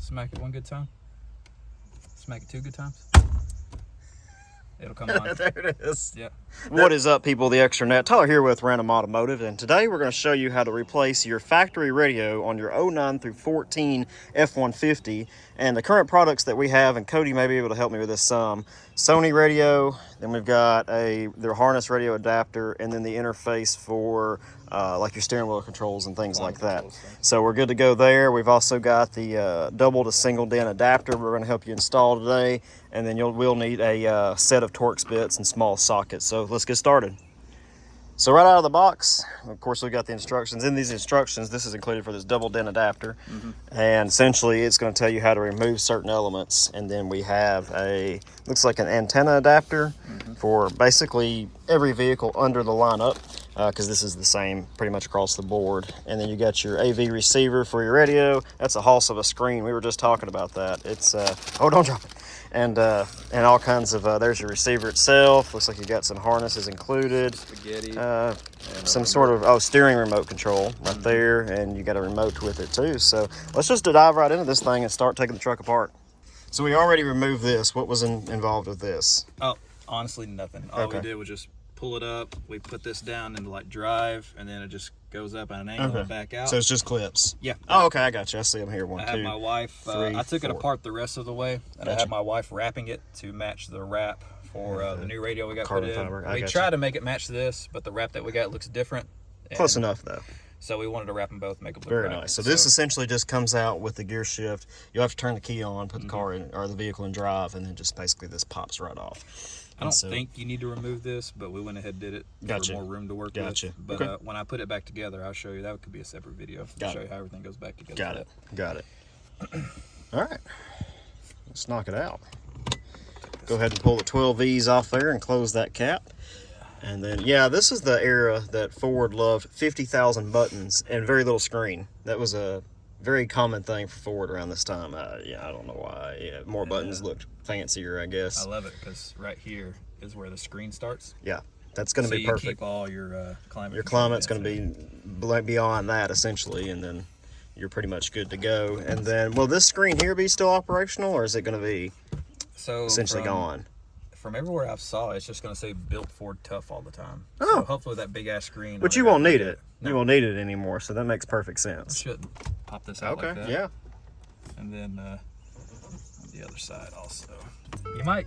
Smack it one good time. Smack it two good times. It'll come on. There it is. Yep. What is up, people of the Extra Net? Tyler here with Random Automotive, and today we're going to show you how to replace your factory radio on your 09 through 14 F150. And the current products that we have, and Cody may be able to help me with this some, Sony radio, then we've got their harness radio adapter, and then the interface for like your steering wheel controls and things like that. So we're good to go there. We've also got the double to single DIN adapter we're going to help you install today, and then we'll need a set of Torx bits and small sockets. So let's get started. So right out of the box, of course, we've got the instructions. In these instructions, this is included for this double DIN adapter. And essentially, it's going to tell you how to remove certain elements. And then we have looks like an antenna adapter for basically every vehicle under the lineup, because this is the same pretty much across the board. And then you got your AV receiver for your radio. That's a hoss of a screen. We were just talking about that. It's, oh, don't drop it. And all kinds of, there's your receiver itself. Looks like you got some harnesses included. Spaghetti. Some sort of, steering remote control right there. And you got a remote with it too. So let's just dive right into this thing and start taking the truck apart. So we already removed this. What was involved with this? Oh, honestly, nothing. All we did was just pull it up. We put this down into like drive, and then it just goes up at an angle and back out. So it's just clips? Yeah. Oh, okay, I got you. I see them here. One, I two, had my wife, three, I took it four. apart the rest of the way, and I had my wife wrapping it to match the wrap for the new radio we got Carbon put in. fiber. We tried to make it match this, but the wrap that we got looks different. Close enough, though. So we wanted to wrap them both, make them look Very right. nice. So this essentially just comes out with the gear shift. You'll have to turn the key on, put the car in, or the vehicle in drive, and then just basically this pops right off. I don't think you need to remove this, but we went ahead and did it for more room to work with. But when I put it back together, I'll show you. That could be a separate video. I'll show you how everything goes back together. Got it. All right. Let's knock it out. Go ahead and pull the 12Vs off there and close that cap. And then, yeah, this is the era that Ford loved 50,000 buttons and very little screen. That was a very common thing for Ford around this time. Yeah, I don't know why. Yeah, more buttons looked fancier, I guess. I love it because right here is where the screen starts. Yeah, that's going to be perfect. You keep all your climate. Your climate's going to be beyond that, essentially, and then you're pretty much good to go. And then, will this screen here be still operational, or is it going to be essentially gone? From everywhere I've saw, it's just going to say built Ford Tough all the time. Oh. So hopefully that big ass screen. But you won't need it. No. You won't need it anymore, so that makes perfect sense. I should pop this out like that. Yeah. And then on the other side also. It might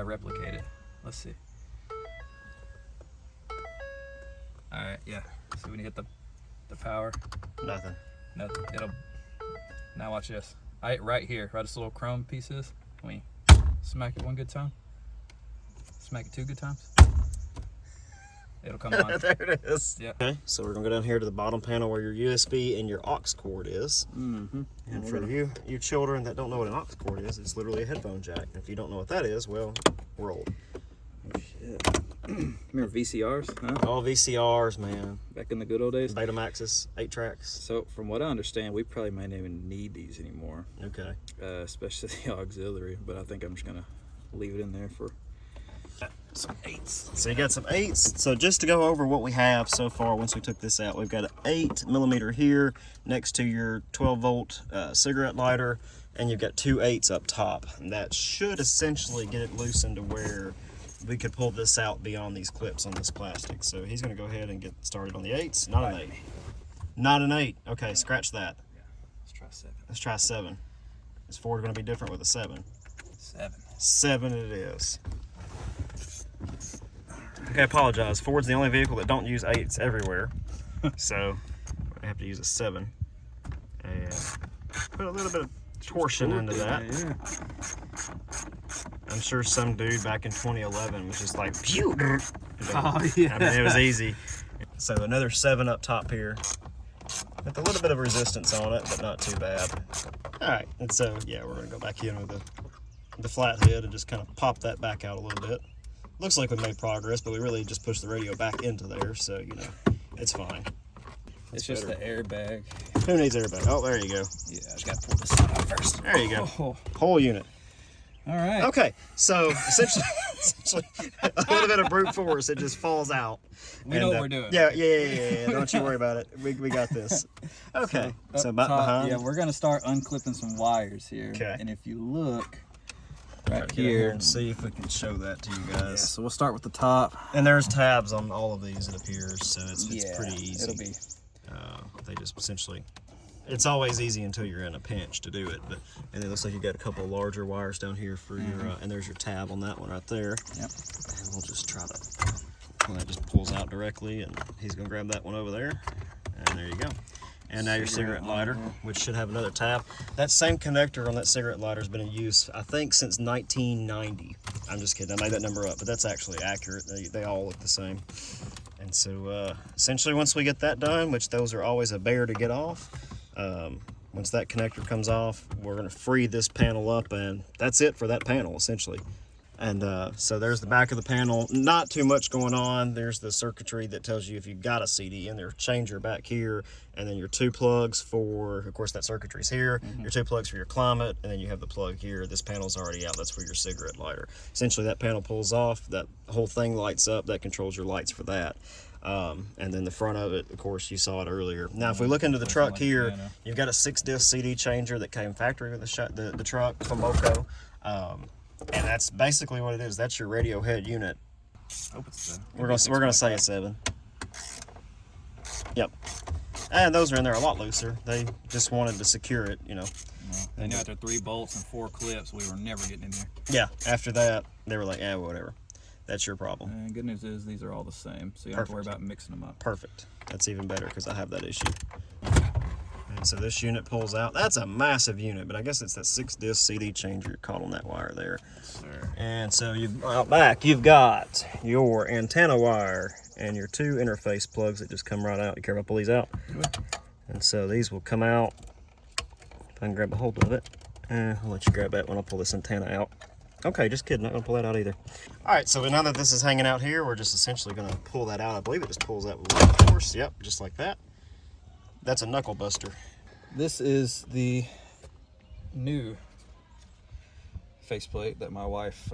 replicate it. Let's see. All right, yeah. So when you hit the power. Nothing. Now watch this. Right here, right this little chrome piece is. When you smack it one good time. Smack it two good times. It'll come on. There it is. Yeah. Okay, so we're gonna go down here to the bottom panel where your USB and your aux cord is. And for you children that don't know what an aux cord is, it's literally a headphone jack. And if you don't know what that is, well, we're old. Oh shit. Remember VCRs? Huh? All VCRs, man. Back in the good old days. Betamaxes, 8 tracks. So from what I understand, we probably might not even need these anymore. Okay. Especially the auxiliary, but I think I'm just gonna leave it in there for some 8s. So you got some 8s. So just to go over what we have so far once we took this out, we've got an 8mm here next to your 12-volt cigarette lighter, and you've got 2 8s up top. And that should essentially get it loosened to where we could pull this out beyond these clips on this plastic. So he's going to go ahead and get started on the 8s. Not an 8. Not an 8. Okay, scratch that. Yeah. Let's try 7. Let's try 7. Is Ford going to be different with a 7? 7. 7 it is. Okay, I apologize. Ford's the only vehicle that don't use 8s everywhere. So I have to use a 7. And put a little bit of torsion into that. Yeah. I'm sure some dude back in 2011 was just like, phew. Oh, yeah. I mean, it was easy. So another 7 up top here. With a little bit of resistance on it, but not too bad. All right, and so, yeah, we're gonna go back in with the flat head and just kind of pop that back out a little bit. Looks like we made progress, but we really just pushed the radio back into there, so, you know, it's fine. It's just the airbag. Who needs airbag? Oh, there you go. Yeah, I just gotta pull this side out first. There you go. Oh. Whole unit. All right. Okay, so essentially a little bit of brute force, it just falls out. We know what we're doing. Yeah. Don't you worry about it. We got this. Okay, so behind. Yeah, we're gonna start unclipping some wires here. Okay. And if you look right Get here and see if we can show that to you guys. Yeah, so we'll start with the top. And there's tabs on all of these, it appears, so it's pretty easy. It'll be. They just essentially, it's always easy until you're in a pinch to do it. But and it looks like you got a couple of larger wires down here for your, and there's your tab on that one right there. Yep. And we'll just try to, well, that just pulls out directly, and he's gonna grab that one over there, and there you go. And now your cigarette lighter, which should have another tab. That same connector on that cigarette lighter has been in use, I think, since 1990. I'm just kidding, I made that number up, but that's actually accurate. They all look the same. And so essentially once we get that done, which those are always a bear to get off, once that connector comes off, we're gonna free this panel up, and that's it for that panel, essentially. And so there's the back of the panel. Not too much going on. There's the circuitry that tells you if you've got a CD in there, changer back here, and then your 2 plugs for, of course, that circuitry's here, your 2 plugs for your climate, and then you have the plug here. This panel's already out. That's for your cigarette lighter. Essentially, that panel pulls off, that whole thing lights up. That controls your lights for that. And then the front of it, of course, you saw it earlier. Now, if we look into the truck here, you've got a 6-disc CD changer that came factory with the truck from Moco. And that's basically what it is. That's your radio head unit. We're gonna say a 7. Yep. And those are in there a lot looser. They just wanted to secure it, you know. They knew after 3 bolts and 4 clips, we were never getting in there. Yeah. After that, they were like, whatever. That's your problem. And good news is these are all the same, so you don't have to worry about mixing them up. Perfect. That's even better because I have that issue. And so this unit pulls out. That's a massive unit, but I guess it's that 6-disc CD changer caught on that wire there. Yes, sir. And so out back, you've got your antenna wire and your 2 interface plugs that just come right out. You care if I pull these out? And so these will come out. If I can grab a hold of it. I'll let you grab that when I pull this antenna out. Okay, just kidding, not gonna pull that out either. All right, so now that this is hanging out here, we're just essentially gonna pull that out. I believe it just pulls out with one force. Yep, just like that. That's a knuckle buster. This is the new faceplate that my wife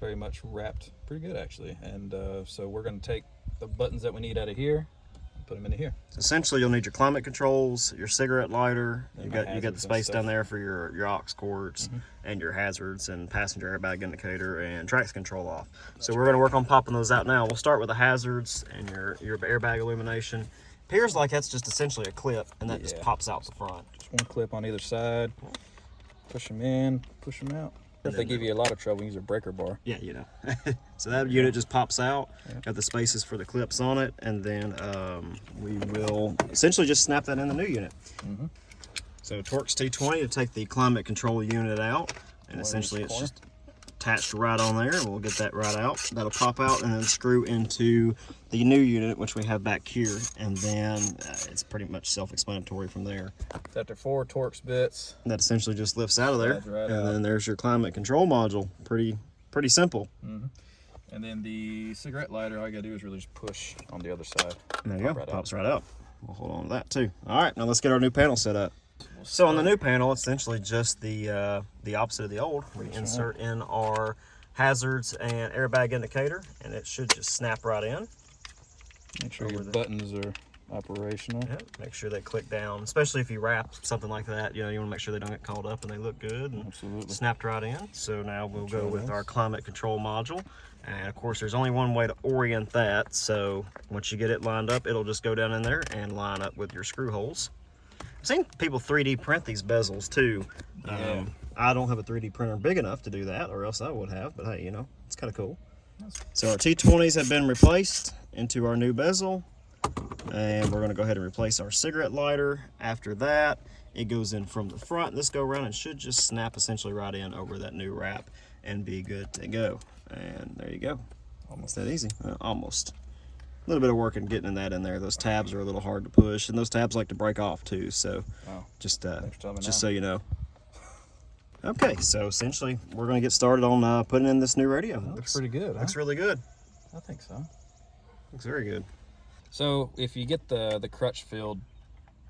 very much wrapped pretty good, actually. And so we're going to take the buttons that we need out of here and put them into here. So essentially, you'll need your climate controls, your cigarette lighter. You got the space down there for your aux cords and your hazards and passenger airbag indicator and traction control off. So we're going to work on popping those out now. We'll start with the hazards and your airbag illumination. Appears like that's just essentially a clip, and that just pops out the front. Just one clip on either side. Push them in, push them out. If they give you a lot of trouble, use a breaker bar. Yeah, you know. So that unit just pops out. Got the spaces for the clips on it, and then we will essentially just snap that in the new unit. So Torx T20 to take the climate control unit out, and essentially it's just attached right on there. We'll get that right out. That'll pop out and then screw into the new unit, which we have back here, and then it's pretty much self-explanatory from there. After 4 Torx bits, that essentially just lifts out of there, right and then there's your climate control module. Pretty simple. And then the cigarette lighter, all you gotta do is really just push on the other side. And there you go, pops right out. We'll hold on to that too. All right, now let's get our new panel set up. So on the new panel, it's essentially just the opposite of the old. We insert in our hazards and airbag indicator, and it should just snap right in. Make sure your buttons are operational. Yeah, make sure they click down, especially if you wrap something like that. You know, you want to make sure they don't get caught up and they look good and snapped right in. So now we'll go with our climate control module. And of course, there's only one way to orient that. So once you get it lined up, it'll just go down in there and line up with your screw holes. I've seen people 3D print these bezels too. I don't have a 3D printer big enough to do that, or else I would have, but hey, you know, it's kind of cool. So our T20s have been replaced into our new bezel, and we're going to go ahead and replace our cigarette lighter. After that, it goes in from the front this go around and should just snap essentially right in over that new wrap and be good to go. And there you go. Almost that easy. Almost. A little bit of work in getting that in there. Those tabs are a little hard to push, and those tabs like to break off too, so just so you know. Okay, so essentially we're going to get started on putting in this new radio. Looks pretty good. Looks really good. I think so. Looks very good. So if you get the Crutchfield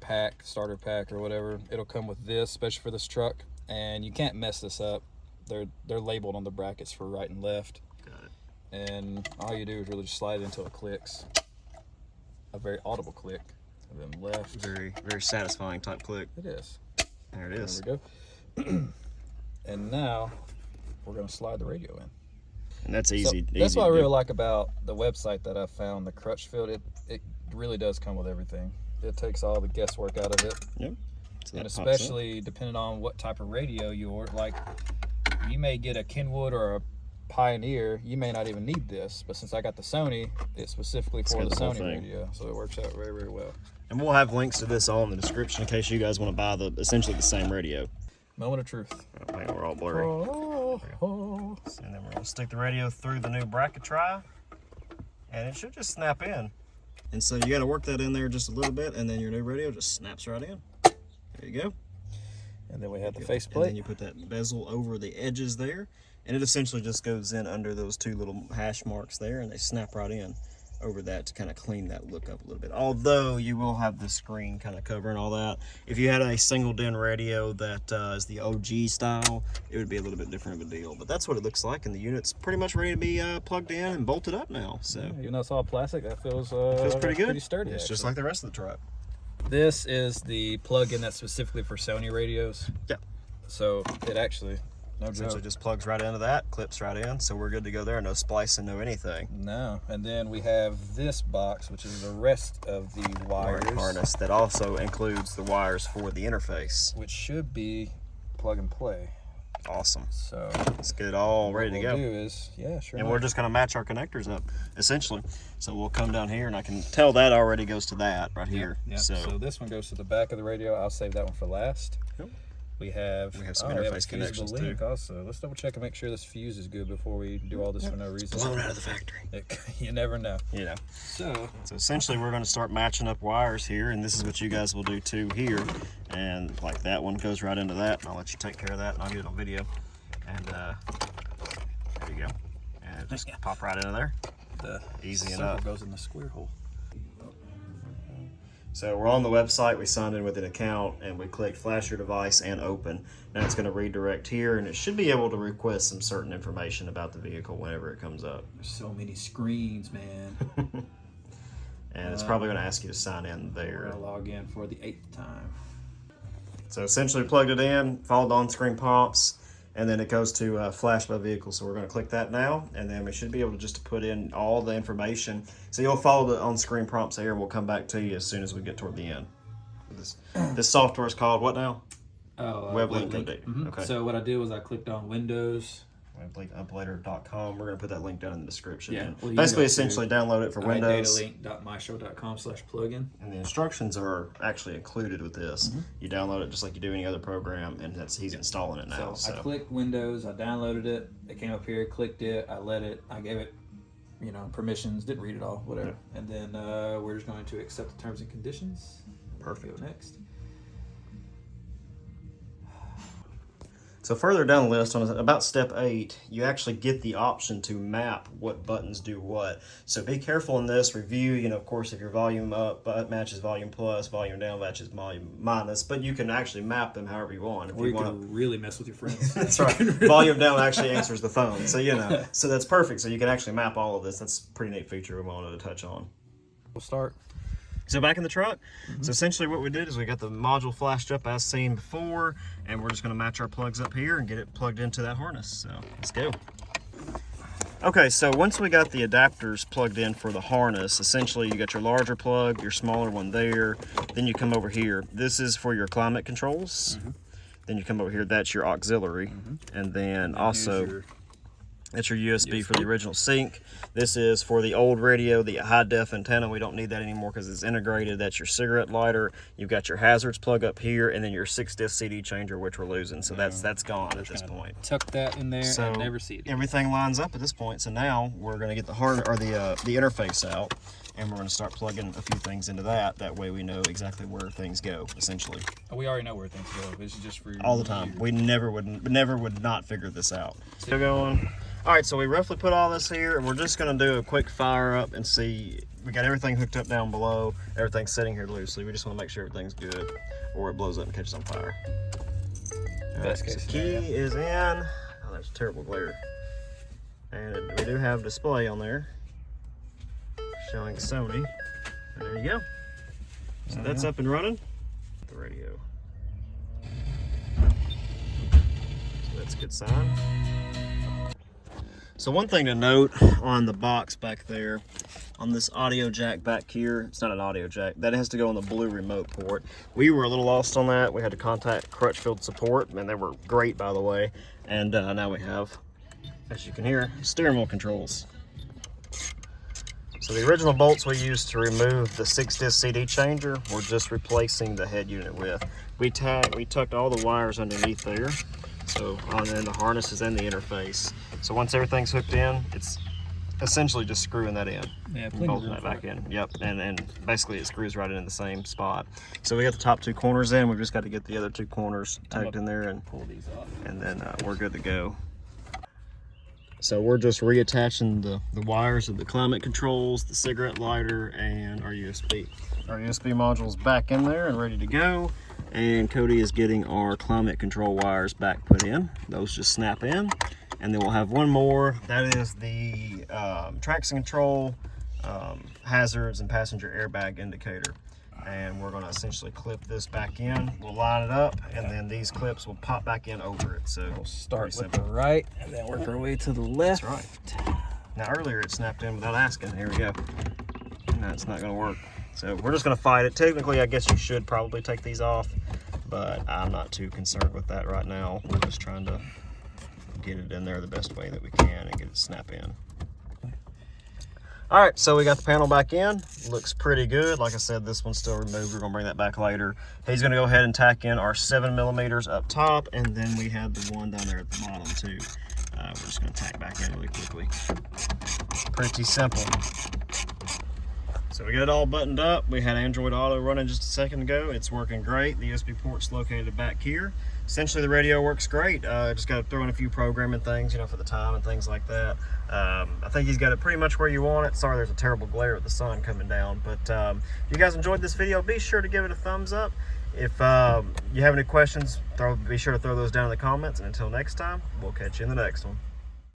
pack, starter pack or whatever, it'll come with this, especially for this truck, and you can't mess this up. they're labeled on the brackets for right and left. Got it. And all you do is really just slide it until it clicks. A very audible click. And then left. Very, very satisfying type click. It is. There it is. There we go. And now we're going to slide the radio in. And that's easy. So that's what I really like about the website that I found, the Crutchfield. It really does come with everything. It takes all the guesswork out of it. Yep. So and especially depending on what type of radio you order. Like, you may get a Kenwood or a Pioneer, you may not even need this, but since I got the Sony, it's specifically for the Sony radio, so it works out very, very well. And we'll have links to this all in the description in case you guys want to buy essentially the same radio. Moment of truth. Oh, man, we're all blurry. So, and then we're going to stick the radio through the new bracket try, and it should just snap in. And so you got to work that in there just a little bit, and then your new radio just snaps right in. There you go. And then we have the faceplate. And then you put that bezel over the edges there, and it essentially just goes in under those two little hash marks there, and they snap right in over that to kind of clean that look up a little bit. Although you will have the screen kind of covering all that. If you had a single DIN radio that is the OG style, it would be a little bit different of a deal. But that's what it looks like, and the unit's pretty much ready to be plugged in and bolted up now. So yeah, even though it's all plastic, that feels pretty good. Pretty sturdy. It's actually just like the rest of the truck. This is the plug-in that's specifically for Sony radios. Yeah. So it actually, no essentially joke, just plugs right into that, clips right in, so we're good to go there. No splicing, no anything. No. And then we have this box, which is the rest of the wires. Harness that also includes the wires for the interface, which should be plug and play. Awesome. So let's get it all ready to go. What we'll do is, yeah, sure. And we're just going to match our connectors up, essentially. So we'll come down here, and I can tell that already goes to that right here. Yep. So this one goes to the back of the radio. I'll save that one for last. Yep. We have some interface connections too. Also, let's double check and make sure this fuse is good before we do all this for no reason. Blown out of the factory. You never know. You know. So essentially, we're going to start matching up wires here, and this is what you guys will do too here. And like that one goes right into that, and I'll let you take care of that, and I'll get it on video. And there you go. And just pop right into there. Easy enough. Goes in the square hole. So we're on the website, we signed in with an account, and we click flash your device and open. Now it's going to redirect here, and it should be able to request some certain information about the vehicle whenever it comes up. There's so many screens, man. And it's probably going to ask you to sign in there. We're going to log in for the 8th time. So essentially plugged it in, followed on-screen prompts, and then it goes to flash by vehicle. So we're going to click that now, and then we should be able to just put in all the information. So you'll follow the on-screen prompts there. We'll come back to you as soon as we get toward the end. This software is called what now? WebLink Update. Mm-hmm. Okay. So what I did was I clicked on Windows. WebLinkUploader.com. We're going to put that link down in the description. Yeah. Well, basically, essentially download it for Windows. iDatalink.maestro.com/plugin. And the instructions are actually included with this. Mm-hmm. You download it just like you do any other program, and he's installing it now. So I clicked Windows, I downloaded it, it came up here, clicked it, I gave it, permissions, didn't read it all, whatever. Yeah. And then we're just going to accept the terms and conditions. Perfect. Go next. So further down the list, on about step 8, you actually get the option to map what buttons do what. So be careful in this review. Of course, if your volume up matches volume plus, volume down matches volume minus, but you can actually map them however you want. Or you can really mess with your friends. That's right. Volume down actually answers the phone. So, so that's perfect. So you can actually map all of this. That's a pretty neat feature we wanted to touch on. We'll start. So back in the truck, so essentially what we did is we got the module flashed up as seen before, and we're just going to match our plugs up here and get it plugged into that harness. So let's go. Okay, so once we got the adapters plugged in for the harness, essentially you got your larger plug, your smaller one there, then you come over here. This is for your climate controls. Then you come over here, that's your auxiliary, and then also that's your USB for the original sync. This is for the old radio, the high def antenna. We don't need that anymore because it's integrated. That's your cigarette lighter. You've got your hazards plug up here, and then your 6-disc CD changer, which we're losing. So that's gone at this point. Tuck that in there and never see it. Everything lines up at this point. So now we're going to get the the interface out, and we're going to start plugging a few things into that. That way we know exactly where things go, essentially. We already know where things go. This is just for all the time. We never would not figure this out. Still going. All right, so we roughly put all this here, and we're just going to do a quick fire up and see. We got everything hooked up down below. Everything's sitting here loosely. We just want to make sure everything's good, or it blows up and catches on fire. All right, so key is in. Oh, That's a terrible glare. And we do have a display on there showing Sony. And there you go. So that's up and running. The radio. So that's a good sign. So one thing to note on the box back there, on this audio jack back here, it's not an audio jack, that has to go on the blue remote port. We were a little lost on that. We had to contact Crutchfield support, and they were great, by the way. And now we have, as you can hear, steering wheel controls. So the original bolts we used to remove the 6-disc CD changer, we're just replacing the head unit with. We tucked all the wires underneath there. So then the harness is in the interface. So once everything's hooked in, it's essentially just screwing that in. Yeah, bolting that back in. Yep, and basically it screws right in the same spot. So we got the top 2 corners in. We've just got to get the other 2 corners tucked in there and pull these off. And then we're good to go. So we're just reattaching the wires of the climate controls, the cigarette lighter, and our USB. Our USB module's back in there and ready to go. And Cody is getting our climate control wires back put in. Those just snap in. And then we'll have one more. That is the traction control, hazards, and passenger airbag indicator. And we're going to essentially clip this back in. We'll line it up, and then these clips will pop back in over it. So we'll start with the right and then work our way to the left. That's right. Now earlier it snapped in without asking. Here we go. No, it's not going to work. So we're just going to fight it. Technically, I guess you should probably take these off, but I'm not too concerned with that right now. We're just trying to get it in there the best way that we can and get it to snap in. All right, so we got the panel back in. Looks pretty good. Like I said, this one's still removed. We're gonna bring that back later. He's gonna go ahead and tack in our 7mm up top, and then we have the one down there at the bottom too. We're just gonna tack back in really quickly. Pretty simple. So we got it all buttoned up. We had Android Auto running just a second ago. It's working great. The USB port's located back here. Essentially the radio works great. Just got to throw in a few programming things, you know, for the time and things like that. I think he's got it pretty much where you want it. Sorry there's a terrible glare with the sun coming down, but if you guys enjoyed this video, be sure to give it a thumbs up. If you have any questions, be sure to throw those down in the comments, and until next time, we'll catch you in the next one.